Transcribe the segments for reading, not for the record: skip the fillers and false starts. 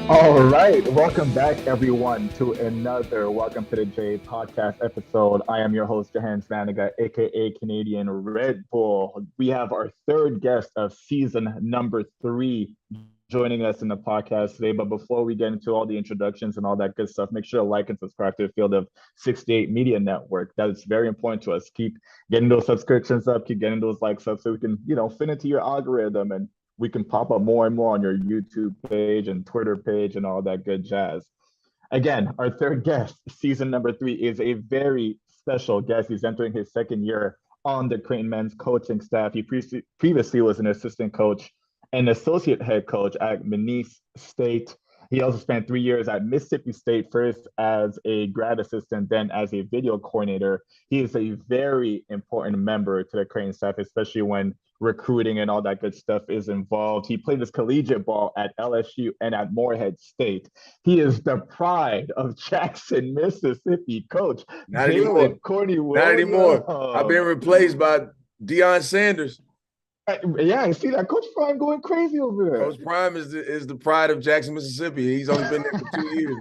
All right, welcome back everyone to another Welcome to the J podcast episode. I am your host Jahenns Manigat, aka Canadian Red Bull. We have our third guest of season number 3 joining us in the podcast today. But before we get into all the introductions and all that good stuff, make sure to like and subscribe to the Field of 68 Media Network. That is very important to us. Keep getting those subscriptions up, keep getting those likes up, so we can fit into your algorithm and we can pop up more and more on your YouTube page and Twitter page and all that good jazz. Again, our third guest, season number 3, is a very special guest. He's entering his second year on the Creighton men's coaching staff. He previously was an assistant coach and associate head coach at Manise State. He also spent 3 years at Mississippi State, first as a grad assistant, then as a video coordinator. He is a very important member to the Creighton staff, especially when recruiting and all that good stuff is involved. He played his collegiate ball at LSU and at Morehead State. He is the pride of Jackson, Mississippi. Coach Not anymore. Jaylen Courtney Not anymore. I've been Williams. replaced by Deion Sanders. Yeah, I see that. Coach Prime going crazy over there. Coach Prime is the pride of Jackson, Mississippi. He's only been there for 2 years.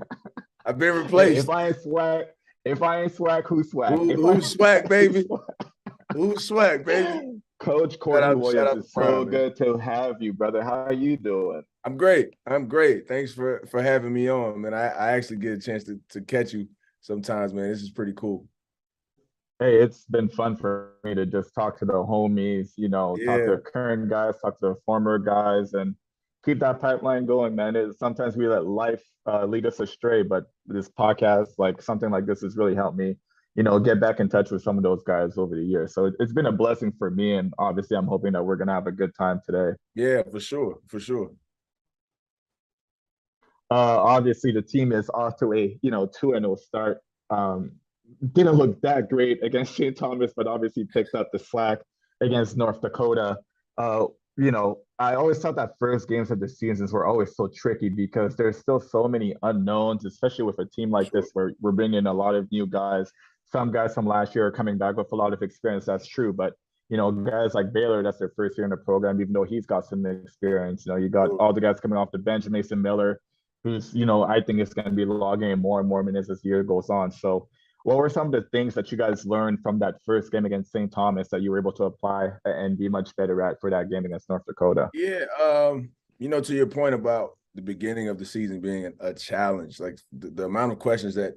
I've been Hey, replaced. if I ain't swag, who's swag? Who's swag, baby? Who's swag, baby? Coach Shout Courtney out Williams, to it's so Prime, man. good to have you, brother. How are you doing? I'm great. I'm great. Thanks for having me on, man. I actually get a chance to catch you sometimes, man. This is pretty cool. Hey, it's been fun for me to just talk to the homies, talk to Yeah. the current guys, talk to the former guys, and keep that pipeline going, man. Sometimes we let life lead us astray, but this podcast, like something like this, has really helped me, get back in touch with some of those guys over the years. So it's been a blessing for me, and obviously, I'm hoping that we're gonna have a good time today. Yeah, for sure. For sure. Obviously, the team is off to a 2-0 start. Um, didn't look that great against St. Thomas, but obviously picked up the slack against North Dakota. I always thought that first games of the seasons were always so tricky because there's still so many unknowns, especially with a team like Sure. this where we're bringing in a lot of new guys. Some guys from last year are coming back with a lot of experience. That's true, but guys like Baylor, that's their first year in the program, even though he's got some experience. You got Sure. all the guys coming off the bench, Mason Miller, who's, I think is going to be logging in more and more minutes as the year goes on. So, what were some of the things that you guys learned from that first game against St. Thomas that you were able to apply and be much better at for that game against North Dakota? Yeah, to your point about the beginning of the season being a challenge, like the amount of questions that,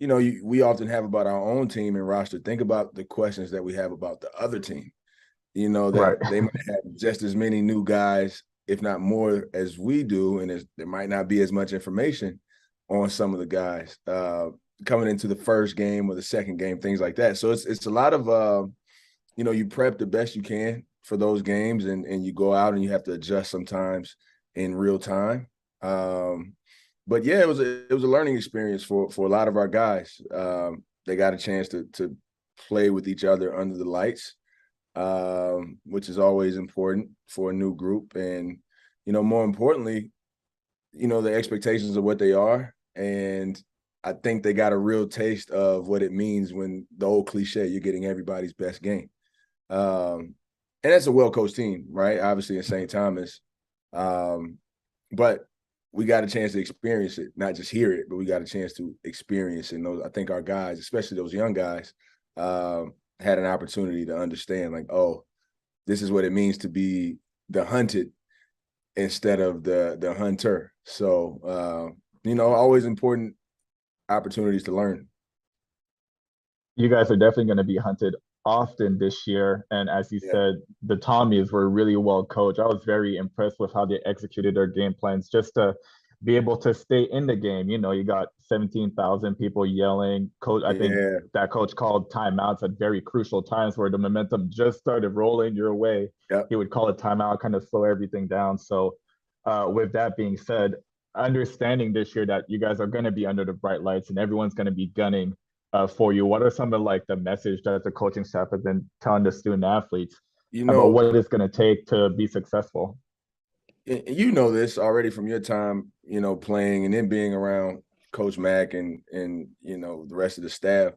we often have about our own team and roster. Think about the questions that we have about the other team, that Right. they might have just as many new guys, if not more, as we do. And there might not be as much information on some of the guys coming into the first game or the second game, things like that. So it's a lot of, you prep the best you can for those games and you go out and you have to adjust sometimes in real time. But yeah, it was a learning experience for a lot of our guys. They got a chance to play with each other under the lights, which is always important for a new group. And, more importantly, the expectations of what they are. And I think they got a real taste of what it means when the old cliche, you're getting everybody's best game. And that's a well-coached team, right? Obviously in St. Thomas. But we got a chance to experience it, not just hear it, but we got a chance to experience it. And I think our guys, especially those young guys, had an opportunity to understand, like, oh, this is what it means to be the hunted instead of the hunter. So, always important opportunities to learn. You guys are definitely going to be hunted often this year. And as you Yeah. said, the Tommies were really well coached. I was very impressed with how they executed their game plans just to be able to stay in the game. You got 17,000 people yelling. Coach, I think Yeah. that coach called timeouts at very crucial times where the momentum just started rolling your way. Yep. He would call a timeout, kind of slow everything down. So, with that being said, understanding this year that you guys are going to be under the bright lights and everyone's going to be gunning for you. What are some of like the message that the coaching staff has been telling the student athletes You about know, what it's going to take to be successful? you know this already from your time, playing and then being around Coach Mack and the rest of the staff.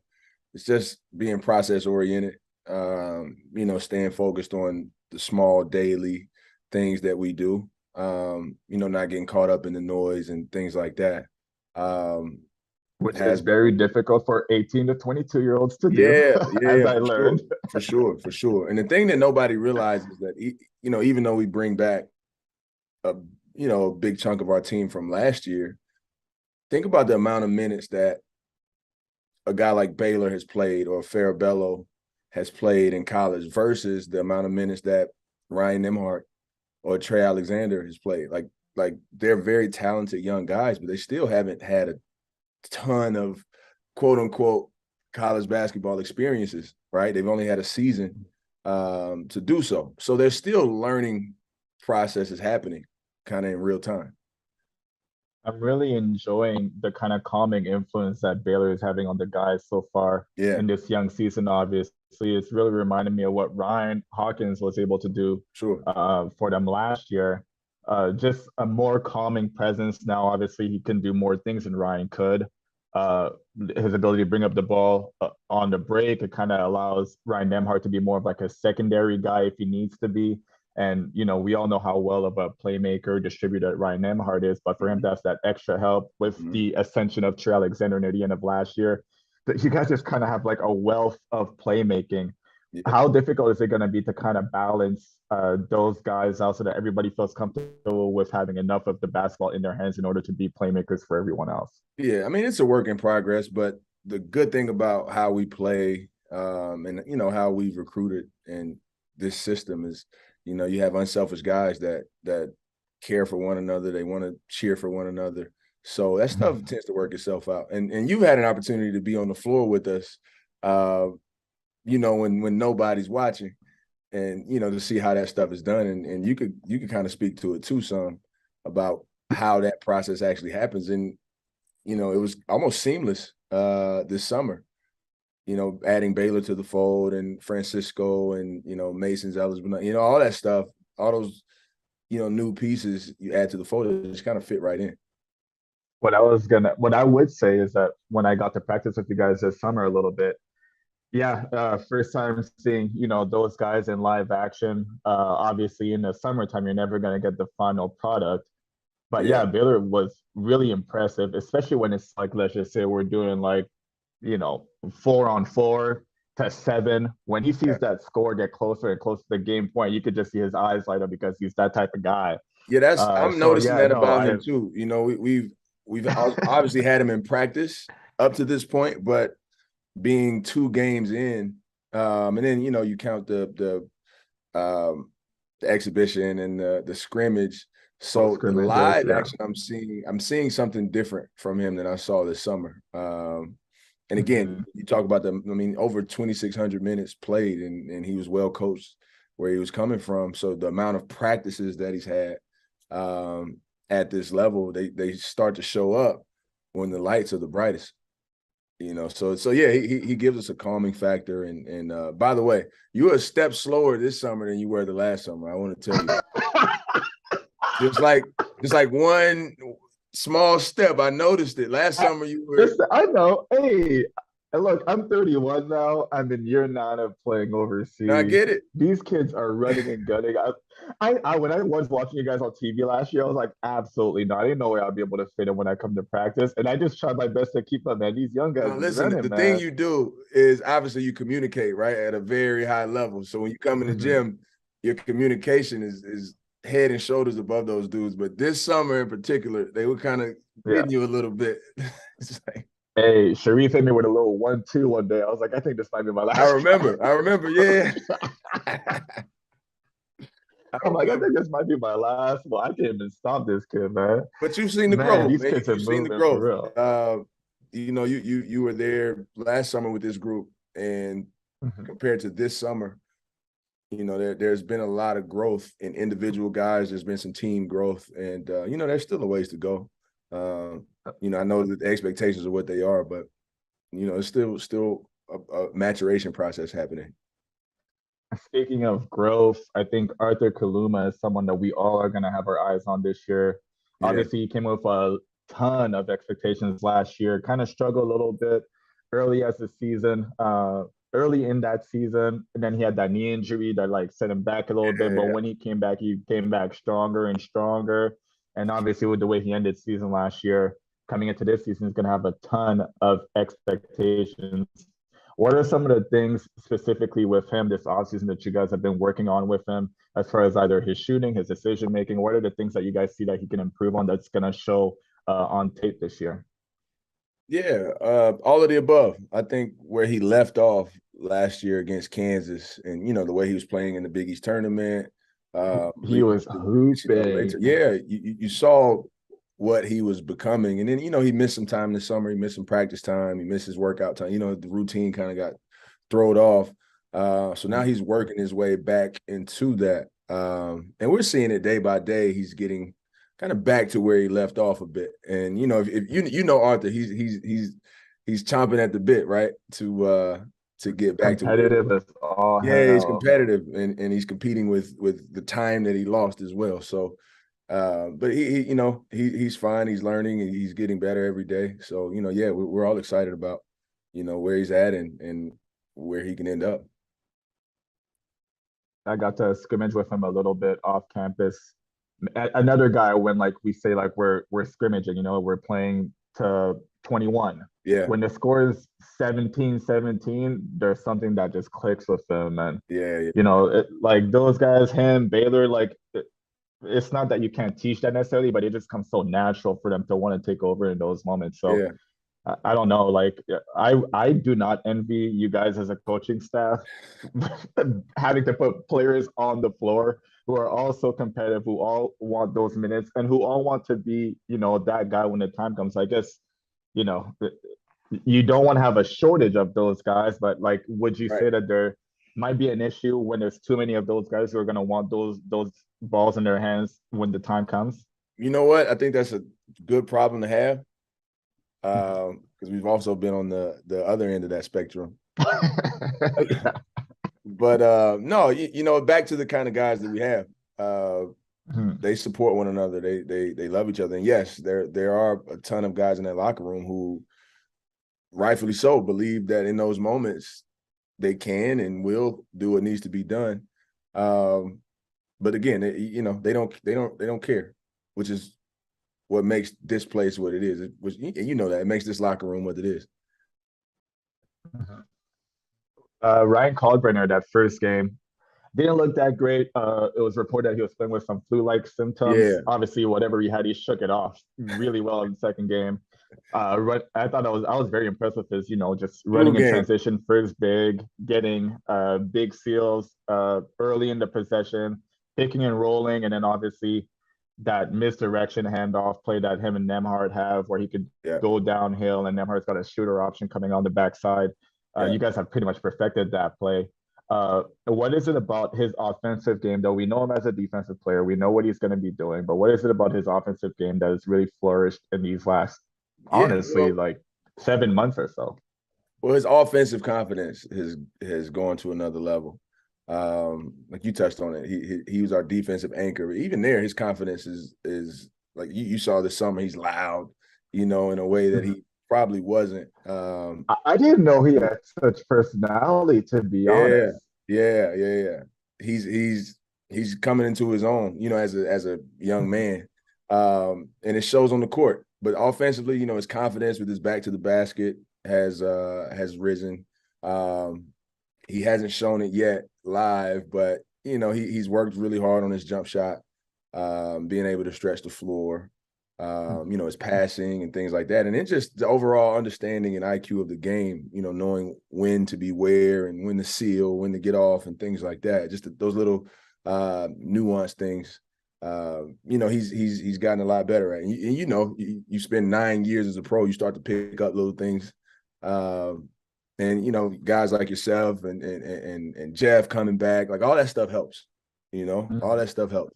It's just being process oriented, staying focused on the small daily things that we do. not getting caught up in the noise and things like that. Which is Has very difficult for 18 to 22-year-olds to do, as yeah, I learned. for sure. And the thing that nobody realizes is that even though we bring back a a big chunk of our team from last year, think about the amount of minutes that a guy like Baylor has played or Farabello has played in college versus the amount of minutes that Ryan Nembhard or Trey Alexander has played. Like they're very talented young guys, but they still haven't had a ton of quote unquote college basketball experiences, right? They've only had a season to do so. So there's still learning processes happening kind of in real time. I'm really enjoying the kind of calming influence that Baylor is having on the guys so far Yeah, in this young season. Obviously, it's really reminding me of what Ryan Hawkins was able to do sure. for them last year. Just a more calming presence now. Obviously, he can do more things than Ryan could. Uh, his ability to bring up the ball on the break, it kind of allows Ryan Nembhard to be more of like a secondary guy if he needs to be. And we all know how well of a playmaker distributor Ryan Nembhard is, but for him, that's that extra help with the ascension of Trey Alexander near the end of last year. That you guys just kind of have like a wealth of playmaking. Yeah. How difficult is it going to be to kind of balance those guys out so that everybody feels comfortable with having enough of the basketball in their hands in order to be playmakers for everyone else? Yeah, I mean, it's a work in progress, but the good thing about how we play and how we've recruited and this system is, you have unselfish guys that care for one another. They want to cheer for one another. So that stuff tends to work itself out. And you've had an opportunity to be on the floor with us, when nobody's watching, and to see how that stuff is done. And you could kind of speak to it too, some about how that process actually happens. And it was almost seamless this summer, adding Baylor to the fold and Francisco and, Mason's eligible, all that stuff, all those, new pieces you add to the fold, it just kind of fit right in. What I would say is that when I got to practice with you guys this summer a little bit, yeah, first time seeing, those guys in live action. Obviously in the summertime, you're never going to get the final product. But Yeah. yeah, Baylor was really impressive, especially when it's like, let's just say we're doing like, 4-on-4 to 7. When he sees that score get closer and closer to the game point, you could just see his eyes light up because he's that type of guy. Yeah, I'm So noticing yeah, that no, about I him too. We've obviously had him in practice up to this point, but being 2 games in, and then you count the exhibition and the scrimmage. So the scrimmages, live yeah. action I'm seeing something different from him than I saw this summer. And again, you talk about over 2,600 minutes played, and he was well coached where he was coming from. So the amount of practices that he's had at this level, they start to show up when the lights are the brightest. So yeah, he gives us a calming factor. And by the way, you were a step slower this summer than you were the last summer. I want to tell you that. just like one small step. I noticed it last summer. You were. Listen, I know. Hey, and look, I'm 31 now. I'm in year 9 of playing I overseas. get it. These kids are running and gunning. When I was watching you guys on TV last year, I was like, absolutely not. I didn't know where I'd be able to fit in when I come to practice. And I just tried my best to keep up, man. These young guys Now, is listen, running, the thing man. you do is obviously you communicate, right, at a very high level. So when you come in the Mhm. gym, your communication is head and shoulders above those dudes. But this summer in particular, they were kind of Yeah. getting you a little bit. It's like, Hey, Sharif hit me with a little 1-2 one day. I was like, I think this might be my I last remember, yeah. I I'm like, I remember. think this might be my last one. I can't even stop this kid, man. But you've seen the Man, growth, these man. kids are You've seen the moving for growth. real. You were there last summer with this group, and Mhm. compared to this summer, there's been a lot of growth in individual guys. There's been some team growth, and there's still a ways to go. I know that the expectations are what they are, but it's still a maturation process happening. Speaking of growth, I think Arthur Kaluma is someone that we all are going to have our eyes on this year. Yeah, Obviously, he came with a ton of expectations last year, kind of struggled a little bit early as the season, early in that season, and then he had that knee injury that like set him back a little bit. But Yeah, when he came back stronger and stronger. And obviously, with the way he ended season last year, coming into this season, he's going to have a ton of expectations. What are some of the things specifically with him this offseason that you guys have been working on with him as far as either his shooting, his decision making? What are the things that you guys see that he can improve on that's going to show on tape this year? yeah, all of the above. I think where he left off last year against Kansas, and the way he was playing in the Big East tournament, He leading was to NCAA. hooping. Yeah, you saw what he was becoming, and then he missed some time this summer. He missed some practice time. He missed his workout time. The routine kind of got thrown off. So now he's working his way back into that, and we're seeing it day by day. He's getting kind of back to where he left off a bit. And if Arthur, he's chomping at the bit, right? To get back to Competitive as all yeah, he's hell. competitive and he's competing with the time that he lost as well. So but he's fine, he's learning and he's getting better every day. So, yeah, we're all excited about, where he's at and where he can end up. I got to scrimmage with him a little bit off campus. Another guy when like we say like we're scrimmaging, we're playing to 21. Yeah. When the score is 17-17, there's something that just clicks with him. And Yeah. like those guys, him, Baylor, like it's not that you can't teach that necessarily, but it just comes so natural for them to want to take over in those moments. So Yeah. I don't know. Like I do not envy you guys as a coaching staff having to put players on the floor who are all so competitive, who all want those minutes, and who all want to be, that guy when the time comes. I guess, you know, you don't want to have a shortage of those guys, but like, would you Right. say that there might be an issue when there's too many of those guys who are going to want those balls in their hands when the time comes? You know what? I think that's a good problem to have. Because we've also been on the other end of that spectrum. Yeah. But no, back to the kind of guys that we have. They support one another. They love each other. And yes, there are a ton of guys in that locker room who rightfully so believe that in those moments they can and will do what needs to be done. But again, they don't care, which is what makes this place what it is. That it makes this locker room what it is. Ryan Caldbrenner, that first game, didn't look that great. It was reported that he was playing with some flu-like symptoms. Yeah. Obviously, whatever he had, he shook it off really well in the second game. I thought I was very impressed with his, just running in transition, first big, getting big seals early in the possession, picking and rolling, and then obviously that misdirection handoff play that him and Nemhard have where he could go downhill and Nemhard's got a shooter option coming on the backside. You guys have pretty much perfected that play. What is it about his offensive game, though? We know him as a defensive player. We know what he's going to be doing, but what is it about his offensive game that has really flourished in these last, honestly, like 7 months or so? Well, his offensive confidence has gone to another level. Like you touched on it, he was our defensive anchor. Even there, his confidence is like you saw this summer. He's loud, in a way that he probably wasn't. I didn't know he had such personality, to be honest. Yeah. He's coming into his own, as a young man, and it shows on the court. But offensively, his confidence with his back to the basket has risen. He hasn't shown it yet live, but he's worked really hard on his jump shot, being able to stretch the floor. His passing and things like that. And it's just the overall understanding and IQ of the game, knowing when to be where and when to seal, when to get off and things like that. Just those little nuanced things, he's gotten a lot better at. And you spend 9 years as a pro, you start to pick up little things. And guys like yourself and Jeff coming back, like all that stuff helps, all that stuff helps.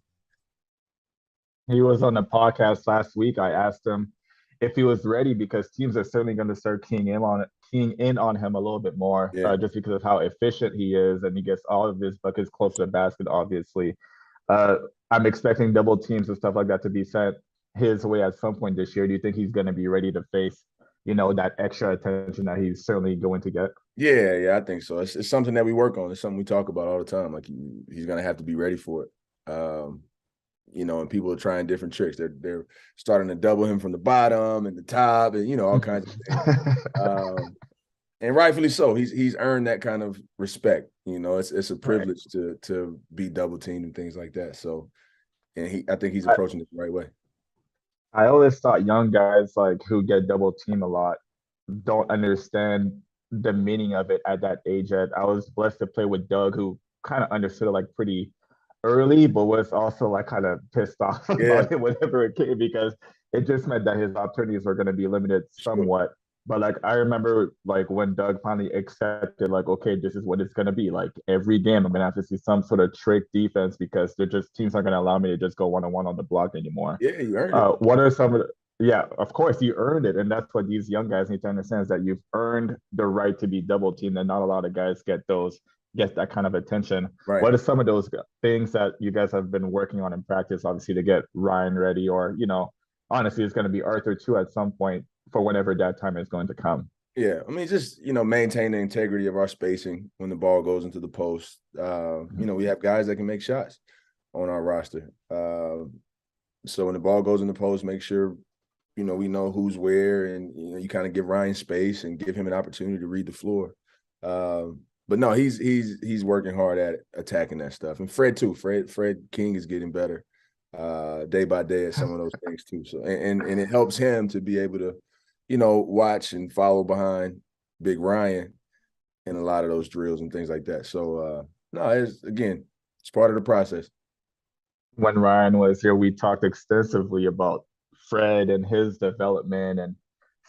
He was on the podcast last week. I asked him if he was ready because teams are certainly going to start keying in on him a little bit more, just because of how efficient he is, and he gets all of his buckets close to the basket. Obviously, I'm expecting double teams and stuff like that to be sent his way at some point this year. Do you think he's going to be ready to face that extra attention that he's certainly going to get? Yeah, I think so. It's something that we work on. It's something we talk about all the time. Like he's gonna have to be ready for it. And people are trying different tricks. They're starting to double him from the bottom and the top, and all kinds of things. And rightfully so. He's earned that kind of respect. It's a privilege to be double teamed and things like that. So, and I think he's approaching it the right way. I always thought young guys like who get double teamed a lot don't understand the meaning of it at that age. Yet I was blessed to play with Doug, who kind of understood it like pretty early, but was also like kind of pissed off Yeah, about it whenever it came because it just meant that his opportunities were going to be limited sure. somewhat. But like I remember like when Doug finally accepted like, okay, this is what it's gonna be. Like every game I'm gonna have to see some sort of trick defense because they're just teams aren't gonna allow me to just go one on one on the block anymore. Yeah, you earned it. What are some of the, yeah, of course you earned it. And that's what these young guys need to understand is that you've earned the right to be double teamed and not a lot of guys get that kind of attention. Right. What are some of those things that you guys have been working on in practice, obviously to get Ryan ready or, honestly, it's going to be Arthur too at some point for whenever that time is going to come. Yeah, I mean, just maintain the integrity of our spacing when the ball goes into the post. We have guys that can make shots on our roster. So when the ball goes in the post, make sure we know who's where, and you kind of give Ryan space and give him an opportunity to read the floor. But no, he's working hard at attacking that stuff, and Fred too. Fred King is getting better day by day at some of those things too. So and it helps him to be able to watch and follow behind Big Ryan in a lot of those drills and things like that. So no, it's part of the process. When Ryan was here, we talked extensively about Fred and his development and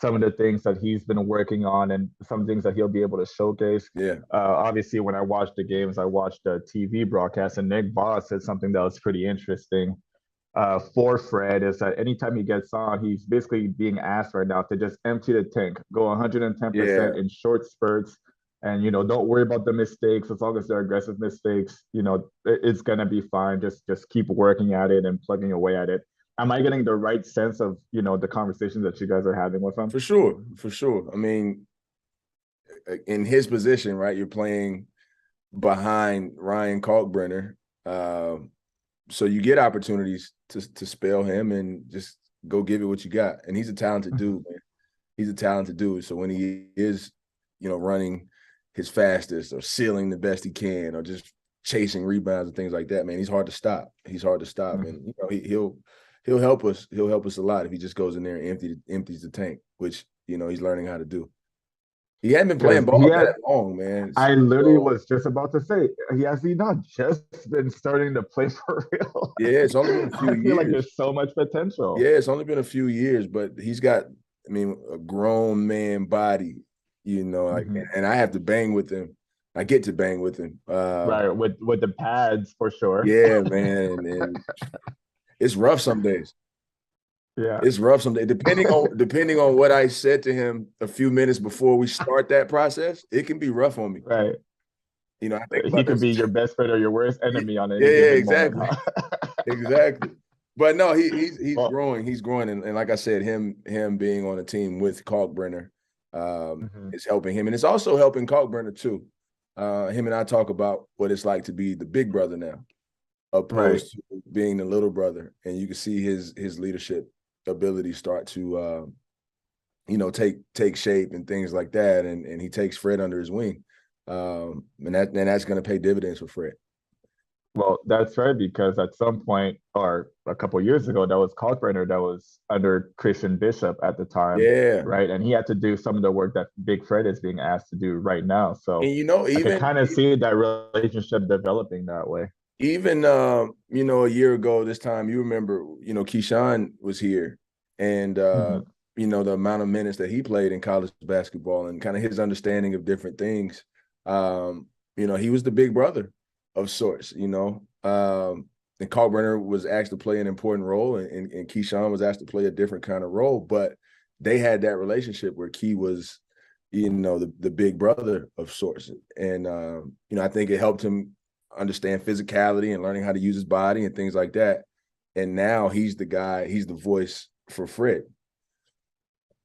some of the things that he's been working on and some things that he'll be able to showcase. Yeah. Obviously, when I watched the games, I watched the TV broadcast, and Nick Boss said something that was pretty interesting for Fred is that anytime he gets on, he's basically being asked right now to just empty the tank, go 110% in short spurts, and don't worry about the mistakes as long as they're aggressive mistakes. It's gonna be fine. Just keep working at it and plugging away at it. Am I getting the right sense of the conversations that you guys are having with him? For sure. I mean, in his position, right, you're playing behind Ryan Kalkbrenner. So you get opportunities to spell him and just go give it what you got. And he's a talented dude, man. He's a talented dude. So when he is, running his fastest or sealing the best he can or just chasing rebounds and things like that, man, he's hard to stop. And he'll help us. He'll help us a lot if he just goes in there and empties the tank, which he's learning how to do. He hadn't been playing ball that long, man. I literally was just about to say, has he not just been starting to play for real? Yeah, it's only been a few years. I feel like there's so much potential. Yeah, it's only been a few years, but he's got, a grown man body, and I have to bang with him. I get to bang with him. Right, with the pads for sure. Yeah, man. And it's rough some days. Yeah, it's rough someday. Depending on what I said to him a few minutes before we start that process, it can be rough on me. Right. I think he could be your best friend or your worst enemy on it. Yeah, exactly. Moment, huh? Exactly. But no, he's growing. He's growing, and like I said, him being on a team with Kalkbrenner is helping him, and it's also helping Kalkbrenner too. Him and I talk about what it's like to be the big brother now, opposed to being the little brother, and you can see his leadership ability start to take shape and things like that, and he takes Fred under his wing, and that's going to pay dividends for Fred. Well, that's right, because at some point or a couple of years ago, that was Kalkbrenner that was under Christian Bishop at the time. Yeah. Right. And he had to do some of the work that Big Fred is being asked to do right now. So and I can kind of see that relationship developing that way. Even a year ago this time, you remember, Keyshawn was here, and the amount of minutes that he played in college basketball and kind of his understanding of different things. He was the big brother of sorts, and Kalkbrenner was asked to play an important role, and Keyshawn was asked to play a different kind of role, but they had that relationship where Key was, the big brother of sorts. And, I think it helped him understand physicality and learning how to use his body and things like that. And now he's the guy, he's the voice for Fred.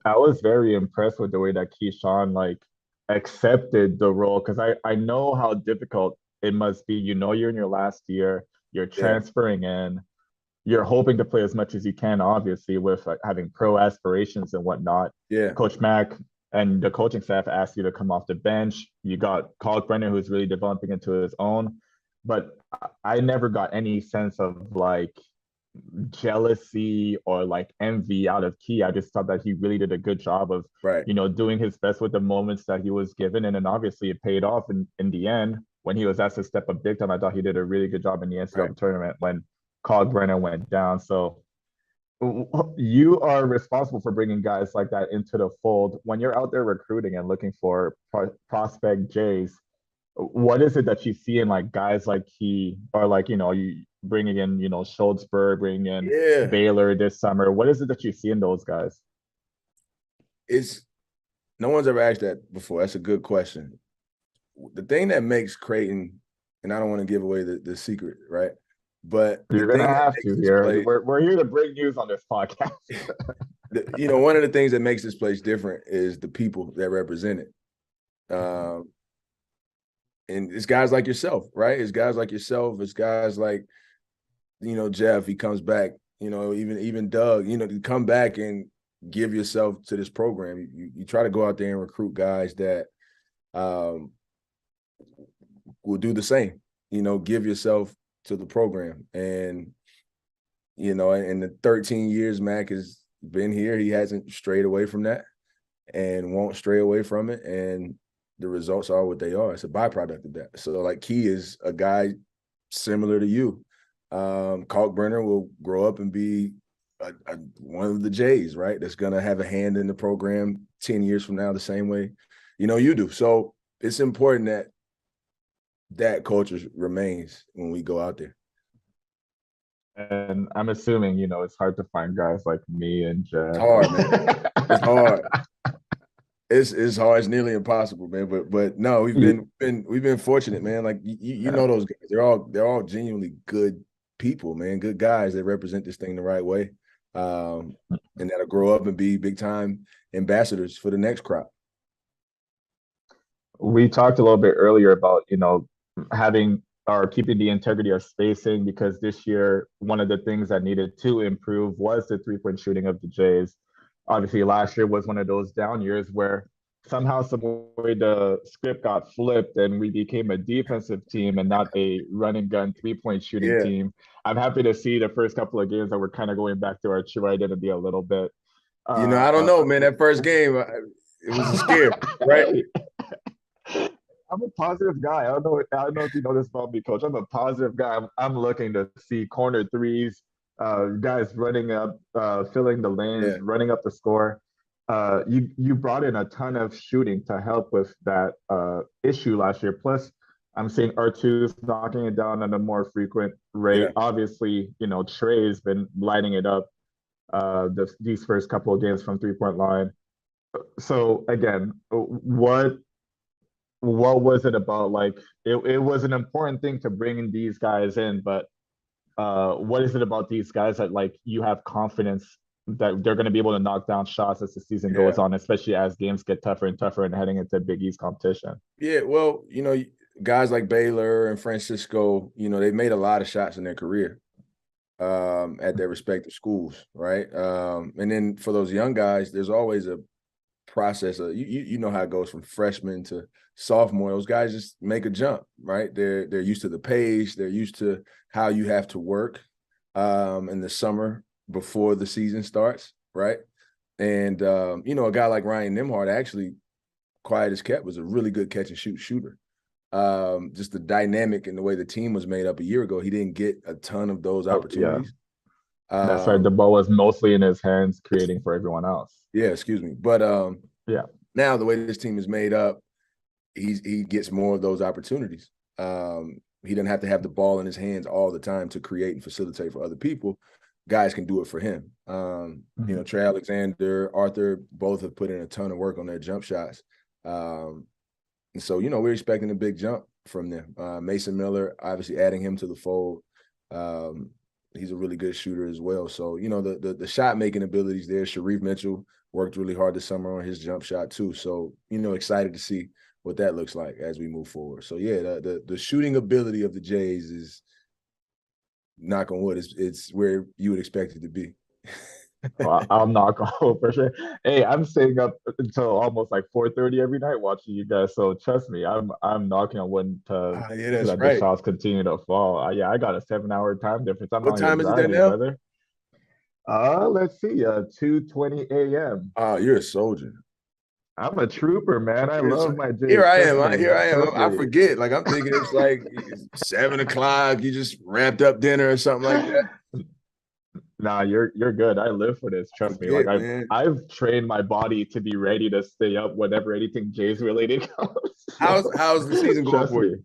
I was very impressed with the way that Keyshawn like accepted the role because I know how difficult it must be. You know, you're in your last year, you're Yeah, transferring in, you're hoping to play as much as you can, obviously, with like, having pro aspirations and whatnot. yeah, Coach Mack and the coaching staff asked you to come off the bench. You got Kalkbrenner, who's really developing into his own. But I never got any sense of like jealousy or like envy out of Key. I just thought that he really did a good job of, right, doing his best with the moments that he was given. And then obviously it paid off in the end when he was asked to step up big time. I thought he did a really good job in the right. NCAA tournament when Brenner went down. So you are responsible for bringing guys like that into the fold. When you're out there recruiting and looking for prospect Jays, what is it that you see in like guys like he or like you bringing in Schultzberg, bringing in Yeah, Baylor this summer? What is it that you see in those guys? it's no one's ever asked that before. That's a good question. The thing that makes Creighton, and I don't want to give away the secret, right? But the You're gonna thing that have makes to this here. place, We're here to break news on this podcast. one of the things that makes this place different is the people that represent it. Um, and it's guys like yourself, right? It's guys like yourself. It's guys like, Jeff, he comes back, even Doug, to come back and give yourself to this program. You try to go out there and recruit guys that um, will do the same, give yourself to the program. And, in the 13 years Mac has been here, he hasn't strayed away from that and won't stray away from it. And the results are what they are. It's a byproduct of that. So like Key is a guy similar to you. Kalkbrenner will grow up and be one of the Jays, right? That's going to have a hand in the program 10 years from now, the same way, you do. So it's important that that culture remains when we go out there. And I'm assuming, it's hard to find guys like me and It's Jeff. hard, man. It's hard. It's hard. It's nearly impossible, man. But no, we've been fortunate, man. Like you know those guys. They're all genuinely good people, man. Good guys that represent this thing the right way, and that'll grow up and be big time ambassadors for the next crop. We talked a little bit earlier about, having or keeping the integrity of spacing because this year, one of the things that needed to improve was the three-point shooting of the Jays. Obviously, last year was one of those down years where somehow, some way, the script got flipped and we became a defensive team and not a run and gun three-point shooting Yeah, team. I'm happy to see the first couple of games that we're kind of going back to our true identity a little bit. I don't Uh, know, man. That first game, it was a scare, right? hey, I'm a positive guy. I don't know if you know this about me, coach. I'm a positive guy. I'm looking to see corner threes, guys running up, filling the lanes, Yeah, running up the score. You brought in a ton of shooting to help with that issue last year. Plus, I'm seeing R2's knocking it down at a more frequent rate. yeah. Obviously, Trey's been lighting it up these first couple of games from 3-point line. So again, what was it about? Like it was an important thing to bring in these guys in, but what is it about these guys that like you have confidence that they're going to be able to knock down shots as the season goes Yeah. on, especially as games get tougher and tougher and heading into Big East competition? Yeah, well, guys like Baylor and Francisco, they've made a lot of shots in their career at their respective schools, right? And then for those young guys, there's always a process of you know how it goes from freshman to sophomore. Those guys just make a jump, right? They're used to the pace, they're used to how you have to work in the summer before the season starts, right? And a guy like Ryan Nimhart, actually, quiet as kept, was a really good catch and shoot shooter. Just the dynamic and the way the team was made up a year ago, he didn't get a ton of those Oh yeah, opportunities. that's right. The ball was mostly in his hands, creating for everyone else. Yeah, excuse me. But Yeah. now the way this team is made up, he gets more of those opportunities. He doesn't have to have the ball in his hands all the time to create and facilitate for other people. Guys can do it for him. Mhm. Trey Alexander, Arthur, both have put in a ton of work on their jump shots. And so, we're expecting a big jump from them. Mason Miller, obviously adding him to the fold. he's a really good shooter as well. So, the shot making abilities there. Sharif Mitchell worked really hard this summer on his jump shot too. So, excited to see what that looks like as we move forward. So yeah, the shooting ability of the Jays is, knock on wood, it's where you would expect it to be. I'm knock on wood for sure. Hey, I'm staying up until almost like 4:30 every night watching you guys. So trust me, I'm knocking on wood to Yeah, so that's that the right. shots continue to fall. Yeah, I got a 7 hour time difference. I'm What out here time is it there grinding, now? brother. Let's see, 2:20 a.m. You're a soldier. I'm a trooper, man. I love my Here Jays. I Trust am. me. Here I am. Trust I me. forget. Like, I'm thinking it's like 7 o'clock. You just wrapped up dinner or something like that. Nah, you're good. I live for this. I Trust me. Like forget, I've man. I've trained my body to be ready to stay up whenever anything Jays related comes. How's So how's the season going trust for me. you?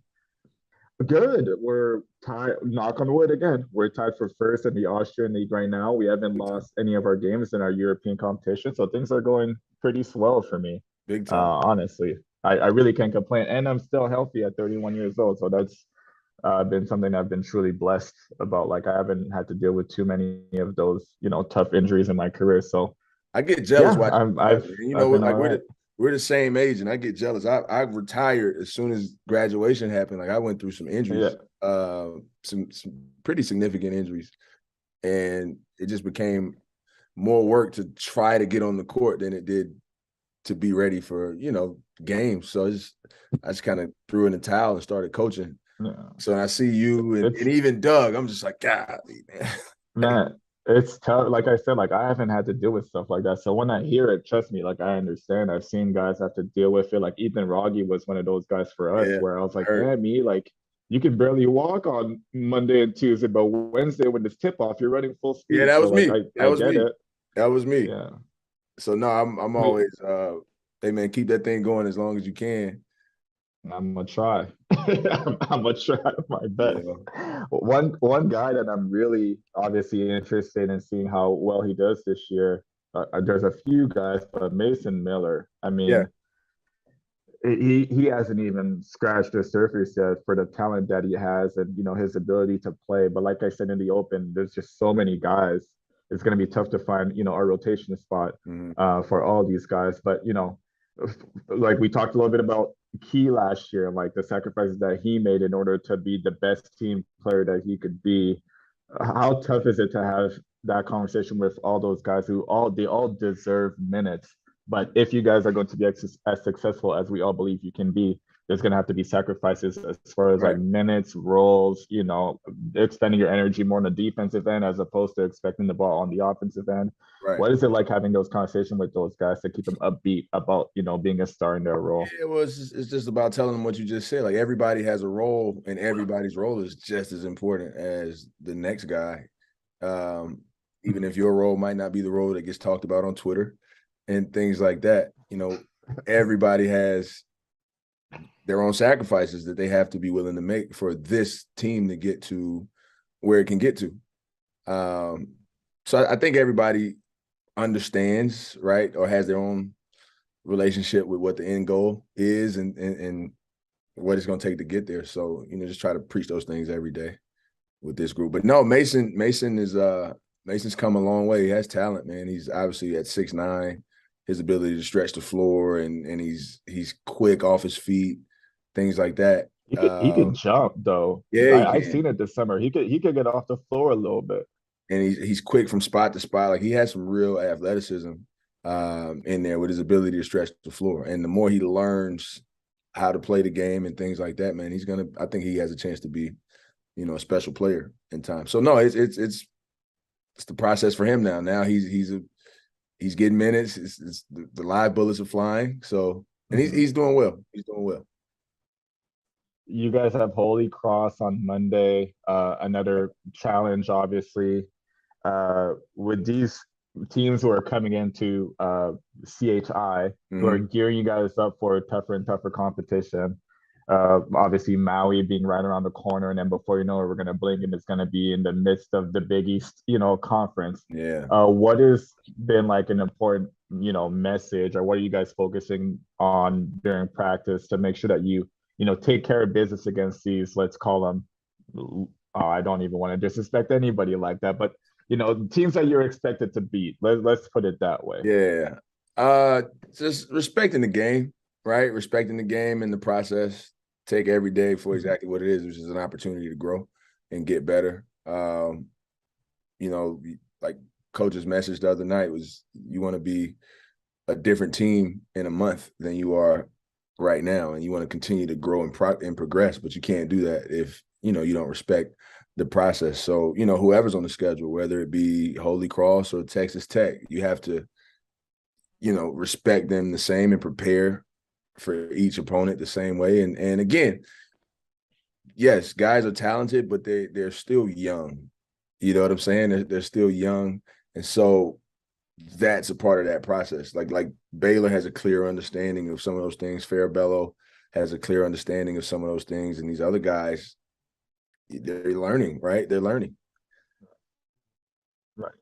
Good. We're tied. Knock on wood again. We're tied for first in the Austrian league right now. We haven't Big time. lost any of our games in our European competition, so things are going pretty swell for me. Big time. Honestly, I really can't complain, and I'm still healthy at 31 years old. So that's been something I've been truly blessed about. Like I haven't had to deal with too many of those, tough injuries in my career. So I get jealous yeah, watching I'm you guys, I've man. You know I've what? been Like all right. we're the same age, and I get jealous. I retired as soon as graduation happened. Like I went through some Yeah. injuries, some pretty significant injuries, and it just became more work to try to get on the court than it did to be ready for games. So I just kind of threw in the towel and started coaching. Yeah. So when I see you It's and even Doug, I'm just like, God, man. man, it's tough. Like I said, like I haven't had to deal with stuff like that. So when I hear it, trust me, like I understand. I've seen guys have to deal with it. Like Ethan Rogge was one of those guys for us Yeah, where I was I like, heard. damn me, like you can barely walk on Monday and Tuesday, but Wednesday when it's tip off, you're running full Yeah, speed. that So was like me. I That I was get me. it. That was me. Yeah. So no, I'm I mean, always hey man, keep that thing going as long as you can. I'm gonna try. I'm gonna try my best. Yeah. One guy that I'm really obviously interested in seeing how well he does this year. There's a few guys, but Mason Miller. I Yeah. mean, he hasn't even scratched the surface yet for the talent that he has and his ability to play. But like I said in the open, there's just so many guys. It's going to be tough to find our rotation spot Mm-hmm. for all these guys. But like we talked a little bit about Key last year, like the sacrifices that he made in order to be the best team player that he could be. How tough is it to have that conversation with all those guys who all deserve minutes? But if you guys are going to be as successful as we all believe you can be, there's going to have to be sacrifices as far as like Right. minutes, roles, expending your energy more on the defensive end as opposed to expecting the ball on the offensive end. Right. What is it like having those conversations with those guys to keep them upbeat about, being a star in their role? Yeah, well, it's just about telling them what you just said. Like everybody has a role, and everybody's role is just as important as the next guy. Um, Even if your role might not be the role that gets talked about on Twitter and things like that, everybody has their own sacrifices that they have to be willing to make for this team to get to where it can get to. So I think everybody understands, right, or has their own relationship with what the end goal is and what it's going to take to get there. So, just try to preach those things every day with this group. But no, Mason's come a long way. He has talent, man. He's obviously at 6'9", his ability to stretch the floor and he's quick off his feet, things like that. He can jump though. Yeah, he I've can. seen it this summer. He could get off the floor a little bit. And he's quick from spot to spot. Like he has some real athleticism in there with his ability to stretch the floor. And the more he learns how to play the game and things like that, man, I think he has a chance to be, a special player in time. So no, it's the process for him now. Now he's getting minutes. It's the live bullets are flying. So and Mhm. he's doing well. He's doing well. You guys have Holy Cross on Monday. Another challenge, obviously. With these teams who are coming into CHI, who are Mm-hmm. gearing you guys up for tougher and tougher competition. Obviously, Maui being right around the corner, and then before you know it, we're gonna blink, and it's gonna be in the midst of the Big East, conference. Yeah. What has been like an important, message, or what are you guys focusing on during practice to make sure that you take care of business against these, let's call them Oh, I don't even want to disrespect anybody like that, but teams that you're expected to beat. Let's put it that way. Yeah. Just respecting the game, right? Respecting the game and the process. Take every day for Mhm. exactly what it is, which is an opportunity to grow and get better. You know, like coach's message the other night was you want to be a different team in a month than you are right now, and you want to continue to grow and progress, but you can't do that if you don't respect the process. So whoever's on the schedule, whether it be Holy Cross or Texas Tech, you have to respect them the same and prepare for each opponent the same way. And again, yes, guys are talented, but they're still young. You know what I'm saying? They're still young, and so that's a part of that process. Like Baylor has a clear understanding of some of those things. Farabello has a clear understanding of some of those things, and these other guys, they're learning, right? They're learning. Right.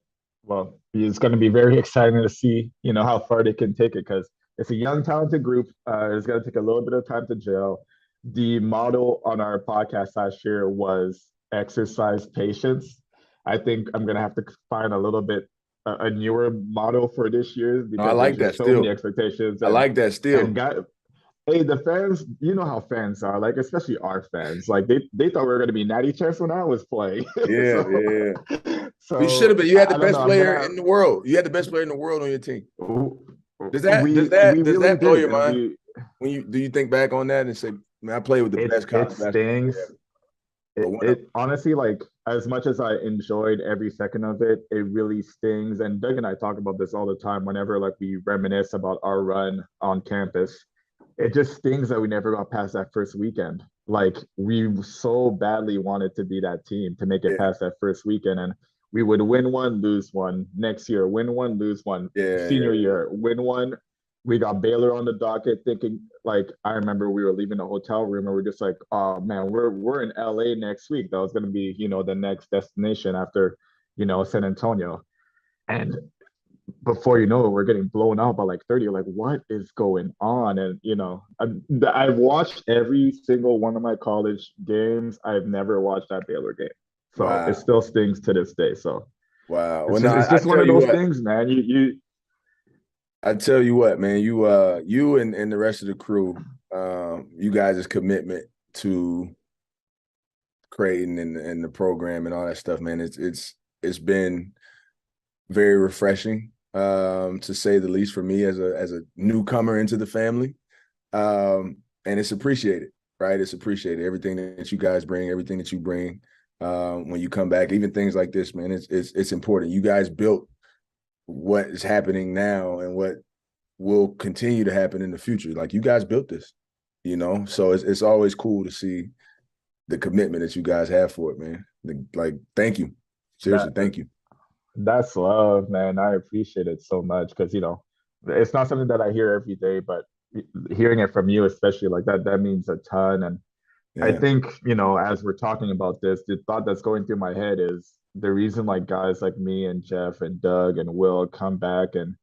Well, it's going to be very exciting to see, how far they can take it because it's a young, talented group. It's going to take a little bit of time to gel. The model on our podcast last year was exercise patience. I think I'm going to have to find a little bit a newer model for this year No, I because there's like that just so many still. expectations I like that still. and guys, hey, the fans, you know how fans are, like especially our fans. Like they thought we were going to be natty chess when I was playing. Yeah, so yeah. You should have so been. You had the I don't know. best I'm player gonna in the world. You had the best player in the world on your team. Does that does we that does really that blow did, your and mind when you think back on that and say, man, I played with the best it college basketball player stings. ever, or one of It honestly, like, as much as I enjoyed every second of it, it really stings. And Doug and I talk about this all the time whenever like we reminisce about our run on campus. It just stings that we never got past that first weekend. Like we so badly wanted to be that team to make it them. past that first weekend, and we would win one, lose one. Next year, win one, lose one. Yeah, yeah, Senior yeah, year, win one. We got Baylor on the docket, thinking like I remember we were leaving the hotel room and we're just like, oh man, we're in LA next week. That was gonna be, the next destination after, San Antonio. And before you know it, we're getting blown out by like 30. You're like, what is going on? And I've watched every single one of my college games. I've never watched that Baylor game. So it Wow, still stings to this day. So wow. Well, it's no, just it's I just one tell of you those what. things, man. I tell you what, man. You and the rest of the crew, you guys' commitment to Creighton and the program and all that stuff, man. It's been very refreshing, to say the least, for me as a newcomer into the family. And it's appreciated, right? It's appreciated. Everything that you guys bring, everything that you bring, when you come back, even things like this, man. It's important. You guys built what is happening now and what will continue to happen in the future. Like you guys built this, So it's always cool to see the commitment that you guys have for it, man. Like, thank you. That Seriously, thank you. that's love, man. I appreciate it so much because it's not something that I hear every day, but hearing it from you, especially like that means a ton. And I Yeah. think, as we're talking about this, the thought that's going through my head is the reason like guys like me and Jeff and Doug and Will come back and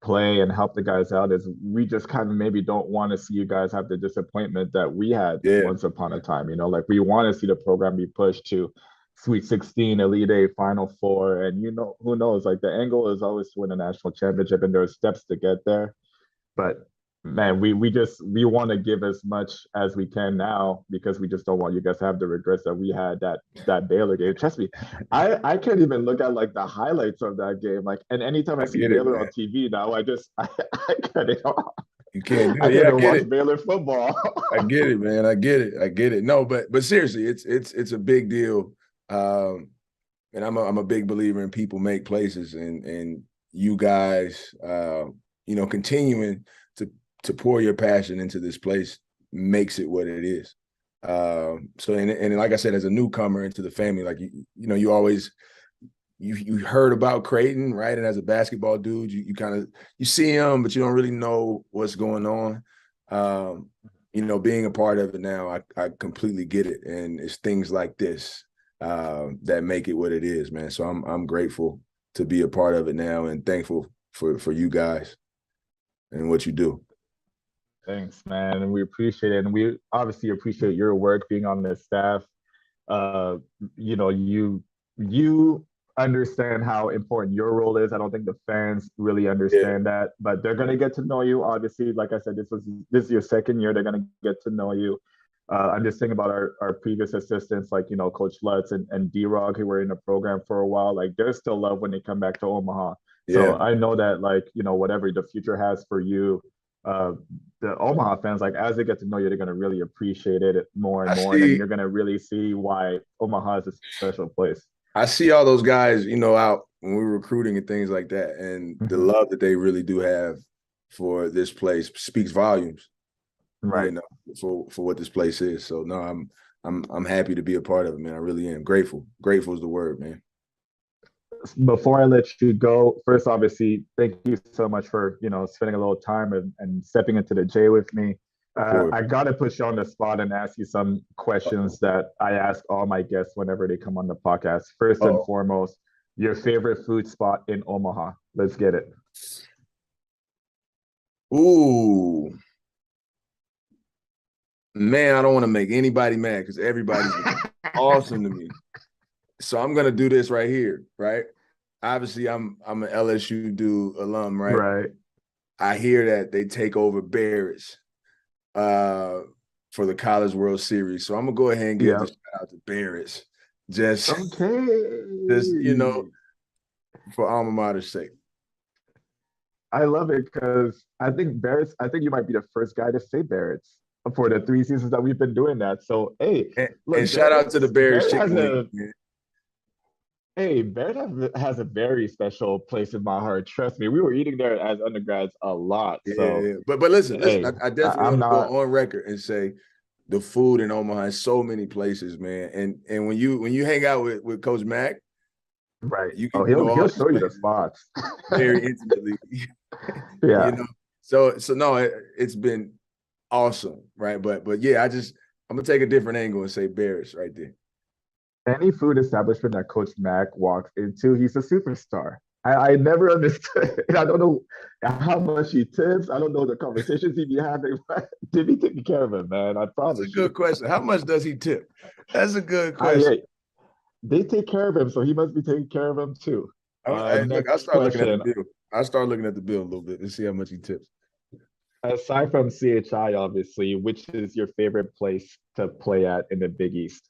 play and help the guys out is we just kind of maybe don't want to see you guys have the disappointment that we had Yeah. once upon a time. Like we want to see the program be pushed to Sweet 16, Elite Eight, Final Four. And who knows? Like the angle is always to win a national championship and there are steps to get there. But man, we want to give as much as we can now because we just don't want you guys to have the regrets that we had that Baylor game. Trust me, I can't even look at like the highlights of that game. Like, and anytime I I see get it, Baylor man. on TV now, I can't You can't do I it. can't Yeah, I even get watch it. Baylor football. I get it, man. I get it. I get it. No, but seriously, it's a big deal. And I'm a big believer in people make places, and you guys, continuing to pour your passion into this place makes it what it is. So and like I said, as a newcomer into the family, like you always you heard about Creighton, right? And as a basketball dude, you kind of you see him, but you don't really know what's going on. Being a part of it now, I completely get it, and it's things like this that make it what it is, man. So I'm grateful to be a part of it now, and thankful for you guys and what you do. Thanks, man. And we appreciate it. And we obviously appreciate your work being on this staff. uh, you understand how important your role is. I don't think the fans really Yeah, understand that, but they're gonna get to know you. Obviously, like I said, this is your second year. They're gonna get to know you. I'm just thinking about our previous assistants, like Coach Lutz and D-Rog, who were in the program for a while. Like there's still love when they come back to Omaha. yeah. So I know that, like, whatever the future has for you, uh, the Omaha fans, like as they get to know you, they're gonna really appreciate it more and I more, and then see you're gonna really see why Omaha is a special place. I see all those guys, out when we're recruiting and things like that, and the Mhm. love that they really do have for this place speaks volumes, you Right. know, for what this place is. So no, I'm happy to be a part of it, man. I really am grateful. Grateful is the word, man. Before I let you go, first, obviously, thank you so much for spending a little time and stepping into the J with me. Of course. I gotta put you on the spot and ask you some questions that I ask all my guests whenever they come on the podcast. First and Oh, foremost, your favorite food spot in Omaha. Let's get it. ooh, man, I don't want to make anybody mad because everybody's been awesome to me. So I'm gonna do this right here, right? Obviously, I'm an LSU dude alum, right? Right. I hear that they take over Barrett's uh, for the College World Series. So I'm gonna go ahead and give the Yeah. shout out to Barrett's, just just Okay. for alma mater's sake. I love it because I think you might be the first guy to say Barrett's for the 3 seasons that we've been doing that. So hey, And look, shout out to the Barrett's Barrett has chicken wings, a man. has a very special place in my heart. Trust me, we were eating there as undergrads a lot. So Yeah. But listen, hey, I definitely I'm want to go not on record and say the food in Omaha has so many places, man. And when you hang out with Coach Mac, right. you Oh, get to know all he'll these show you the places spots. very intimately. you Yeah. know. So no, it's been awesome, right? But yeah, I'm gonna take a different angle and say Barrett's right there. Any food establishment that Coach Mack walks into, he's a superstar. I never understood. I don't know how much he tips. I don't know the conversations he be having. But they be taking care of him, man. I That's a promise you. good question. How much does he tip? That's a good Yeah, question. they take care of him, so he must be taking care of him too. Look, I'll Next start looking at the question. bill. I'll start looking at the bill a little bit and see how much he tips. Aside from CHI, obviously, which is your favorite place to play at in the Big East?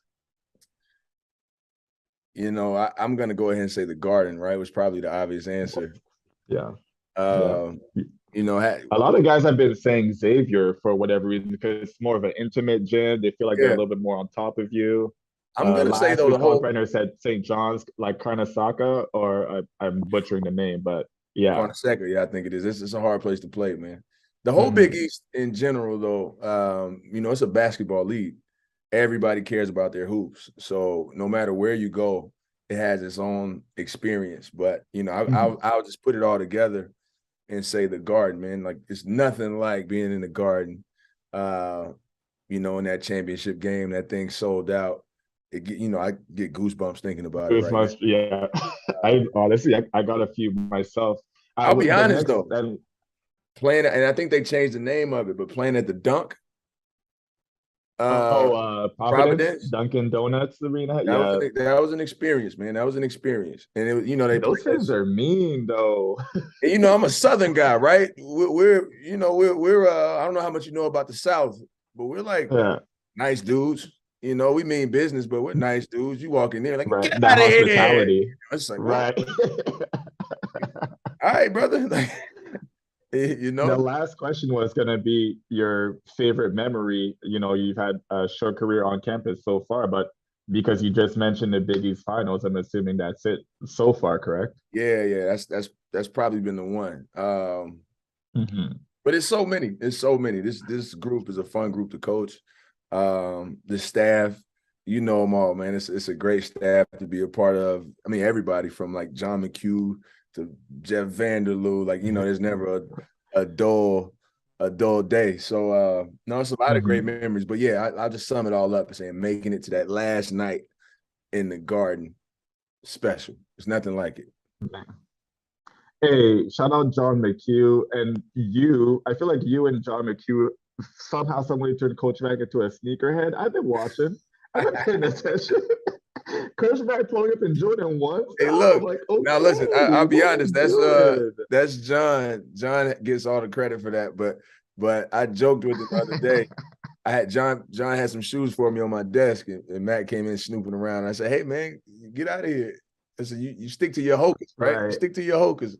I'm gonna go ahead and say the Garden, right? Was probably the obvious answer. Yeah, yeah. Um, you know, ha- A lot of guys have been saying Xavier for whatever reason because it's more of an intimate gym. They feel like they're a yeah. little bit more on top of you. I'm gonna say Last though the week, Colin whole Brenner said St. John's, like Karnasaka, or I'm butchering the name, but yeah. Carnesecca, yeah, I think it is. It's a hard place to play, man. The whole Big Mhm. East in general, though, it's a basketball league. Everybody cares about their hoops, so no matter where you go, it has its own experience. But Mhm. I'll just put it all together and say the Garden, man. Like it's nothing like being in the Garden. Uh, in that championship game, that thing sold out. I get goosebumps thinking about it It right now. must, yeah. I honestly, I got a few myself. I'll be The honest next, though, playing, and I think they changed the name of it, but playing at the Dunk, uh, Providence, Providence, Dunkin' Donuts Arena. Yeah, that was an experience, man. That was an experience, and it, they those played fans us. are mean though. And I'm a Southern guy, right? We're I don't know how much you know about the South, but we're like Yeah, nice dudes. We mean business, but we're nice dudes. You walk in there like, right. get That out of here. hospitality, It's like, what? right? All right, brother. Like, The last question was going to be your favorite memory. You've had a short career on campus so far, but because you just mentioned the Big East finals, I'm assuming that's it so far, correct? yeah. That's probably been the one. Hmm. But it's so many. It's so many. This group is a fun group to coach. The staff, you know them all, man. It's a great staff to be a part of. I mean, everybody from like John McHugh to Jeff Vanderloo. Like, there's never a dull day. So no, it's a lot of great Hmm. memories. But yeah, I'll just sum it all up and saying making it to that last night in the Garden, special. There's nothing like it. Hey, shout out John McHugh and you. I feel like you and John McHugh somehow, some way turned Coach Mack into a sneakerhead. I've been watching. I'm not paying attention. Coach Mac pulling up in Jordan 1. Hey, I'm look. like, Now listen, okay, I'll be what honest. we doing? That's John. John gets all the credit for that. But I joked with him the other day. I had John had some shoes for me on my desk, and Matt came in snooping around. I said, "Hey man, get out of here." I said, "You stick to your Hokas, right? You Right. stick to your Hokas."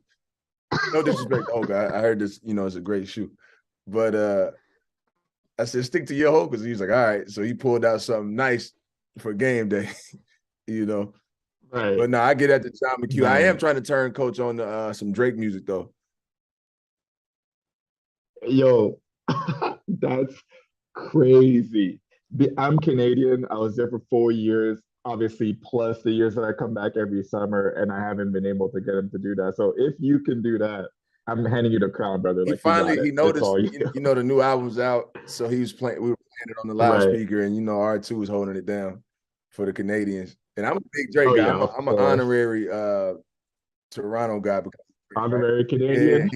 No disrespect to Hoka. I heard this, it's a great shoe. But I said, stick to your Hokas. He's like, all right. So he pulled out something nice for game day, Right. But no, I get at the John McHugh. I am Man. trying to turn Coach on some Drake music though. Yo, that's crazy. I'm Canadian. I was there for 4 years, obviously, plus the years that I come back every summer, and I haven't been able to get him to do that. So if you can do that, I'm handing you the crown, brother. He Like you got finally it. he It's noticed, all you. the new album's out. So he was playing, we were playing it on the Right. loudspeaker, and R2 was holding it down for the Canadians. And I'm a big Drake Oh guy. yeah, of I'm an course. honorary Toronto guy because Honorary yeah, Canadian.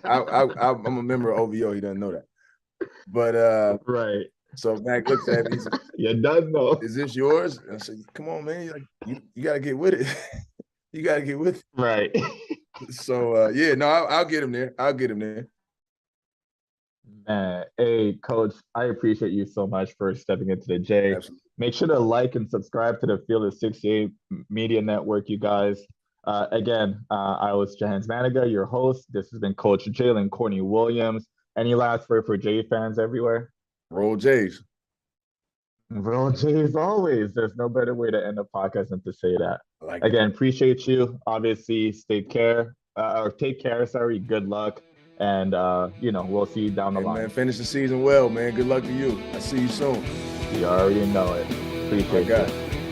I'm a member of OVO. He doesn't know that. But Right. so Mac looks at me, he said, You done know. "Is this yours?" And I said, "Come on, man. You got to get with it. You got to get with it." Right. So yeah, no, I'll get him there. I'll get him there. Man, hey, Coach, I appreciate you so much for stepping into the J. Absolutely. Make sure to like and subscribe to the Field of 68 Media Network, you guys. Again, I was Jahenns Manigat, your host. This has been Coach Jaylen Courtney Williams. Any last word for J fans everywhere? Roll Jays. Roll Jays always. There's no better way to end a podcast than to say that. Like Again, appreciate you. Obviously, take care. Sorry. Good luck. And we'll see you down the line. Man, finish the season well, man. Good luck to you. I see you soon. You already know it. Appreciate it.